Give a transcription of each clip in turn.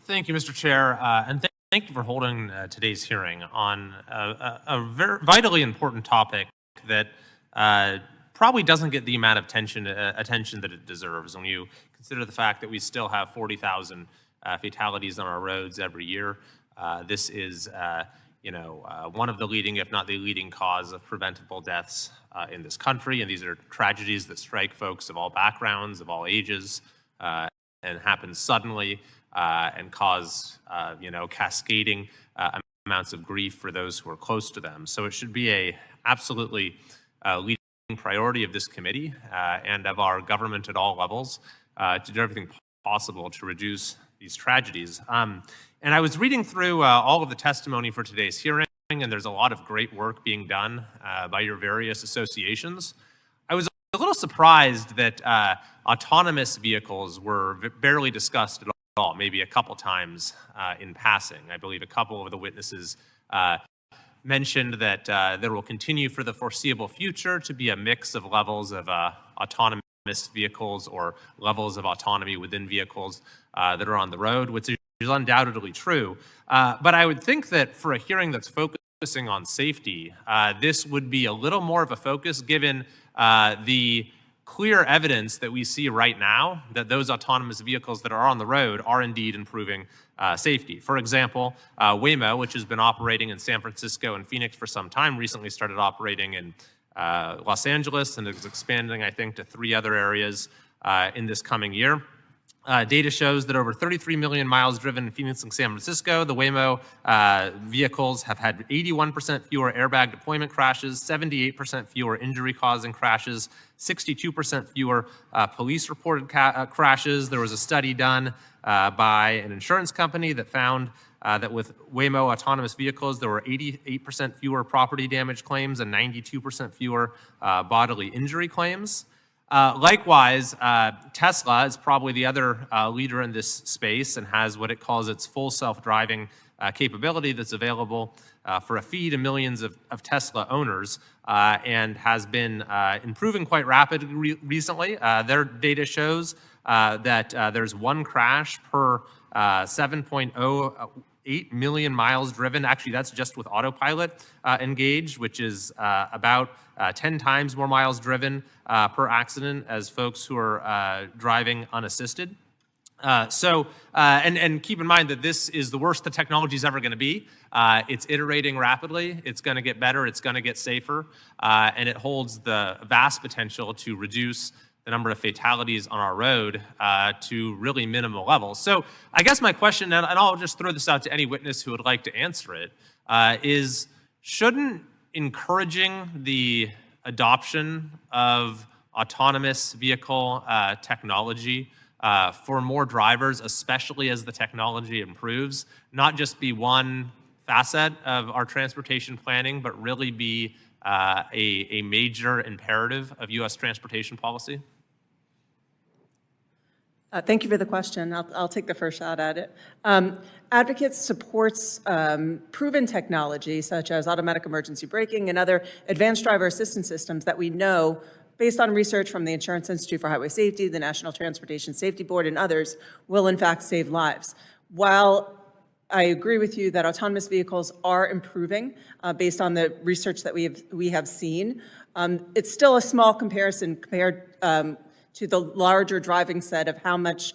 Thank you, Mr. Chair, and thank you for holding today's hearing on a very vitally important topic that probably doesn't get the amount of attention that it deserves when you consider the fact that we still have 40,000 fatalities on our roads every year. This is, one of the leading, if not the leading cause of preventable deaths in this country, and these are tragedies that strike folks of all backgrounds, of all ages, and happen suddenly and cause, cascading amounts of grief for those who are close to them. So it should be a absolutely leading priority of this committee and of our government at all levels to do everything possible to reduce these tragedies. And I was reading through all of the testimony for today's hearing, and there's a lot of great work being done by your various associations. I was a little surprised that autonomous vehicles were barely discussed at all, maybe a couple times in passing. I believe a couple of the witnesses mentioned that there will continue for the foreseeable future to be a mix of levels of autonomous vehicles or levels of autonomy within vehicles that are on the road, which is undoubtedly true. But I would think that for a hearing that's focusing on safety, this would be a little more of a focus given the clear evidence that we see right now that those autonomous vehicles that are on the road are indeed improving safety. For example, Waymo, which has been operating in San Francisco and Phoenix for some time, recently started operating in Los Angeles and is expanding, I think, to 3 other areas in this coming year. Data shows that over 33 million miles driven in Phoenix and San Francisco, the Waymo vehicles have had 81% fewer airbag deployment crashes, 78% fewer injury-causing crashes, 62% fewer police-reported crashes. There was a study done by an insurance company that found that with Waymo autonomous vehicles, there were 88% fewer property damage claims and 92% fewer bodily injury claims. Likewise, Tesla is probably the other leader in this space and has what it calls its full self-driving capability that's available for a fee to millions of Tesla owners and has been improving quite rapidly recently. Their data shows that there's 1 crash per 7.08 million miles driven. Actually, that's just with autopilot engaged, which is about 10 times more miles driven per accident as folks who are driving unassisted. And keep in mind that this is the worst the technology is ever going to be. It's iterating rapidly. It's going to get better. It's going to get safer. And it holds the vast potential to reduce the number of fatalities on our road to really minimal levels. So I guess my question, and I'll just throw this out to any witness who would like to answer it, is shouldn't encouraging the adoption of autonomous vehicle technology for more drivers, especially as the technology improves, not just be one facet of our transportation planning, but really be a major imperative of U.S. transportation policy? Thank you for the question. I'll take the first shot at it. Advocates supports proven technology such as automatic emergency braking and other advanced driver assistance systems that we know, based on research from the Insurance Institute for Highway Safety, the National Transportation Safety Board, and others, will in fact save lives. While I agree with you that autonomous vehicles are improving based on the research that we have seen, it's still a small comparison compared to the larger driving set of how much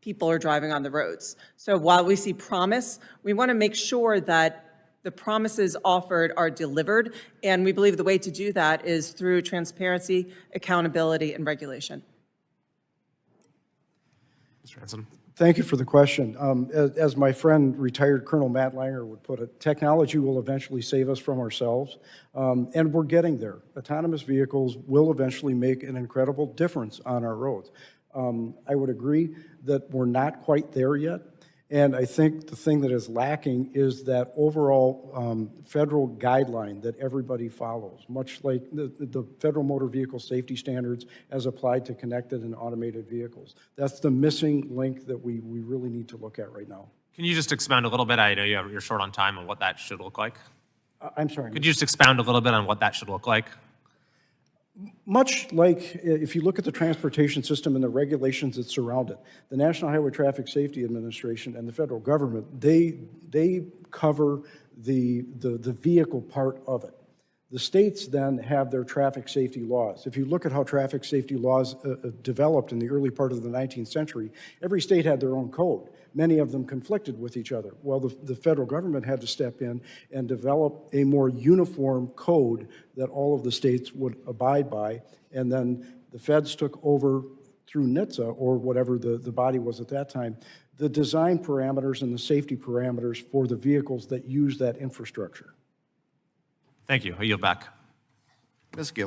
people are driving on the roads. So while we see promise, we want to make sure that the promises offered are delivered, and we believe the way to do that is through transparency, accountability, and regulation. Mr. Hanson. Thank you for the question. As my friend, retired Colonel Matt Langer would put it, technology will eventually save us from ourselves, and we're getting there. Autonomous vehicles will eventually make an incredible difference on our roads. I would agree that we're not quite there yet, and I think the thing that is lacking is that overall federal guideline that everybody follows, much like the Federal Motor Vehicle Safety Standards as applied to connected and automated vehicles. That's the missing link that we really need to look at right now. Can you just expound a little bit? I know you're short on time on what that should look like. I'm sorry. Could you just expound a little bit on what that should look like? Much like if you look at the transportation system and the regulations that surround it, the National Highway Traffic Safety Administration and the federal government, they cover the vehicle part of it. The states then have their traffic safety laws. If you look at how traffic safety laws developed in the early part of the 19th century, every state had their own code. Many of them conflicted with each other. Well, the federal government had to step in and develop a more uniform code that all of the states would abide by, and then the feds took over through NHTSA, or whatever the body was at that time, the design parameters and the safety parameters for the vehicles that use that infrastructure. Thank you. I yield back. Ms. Gill.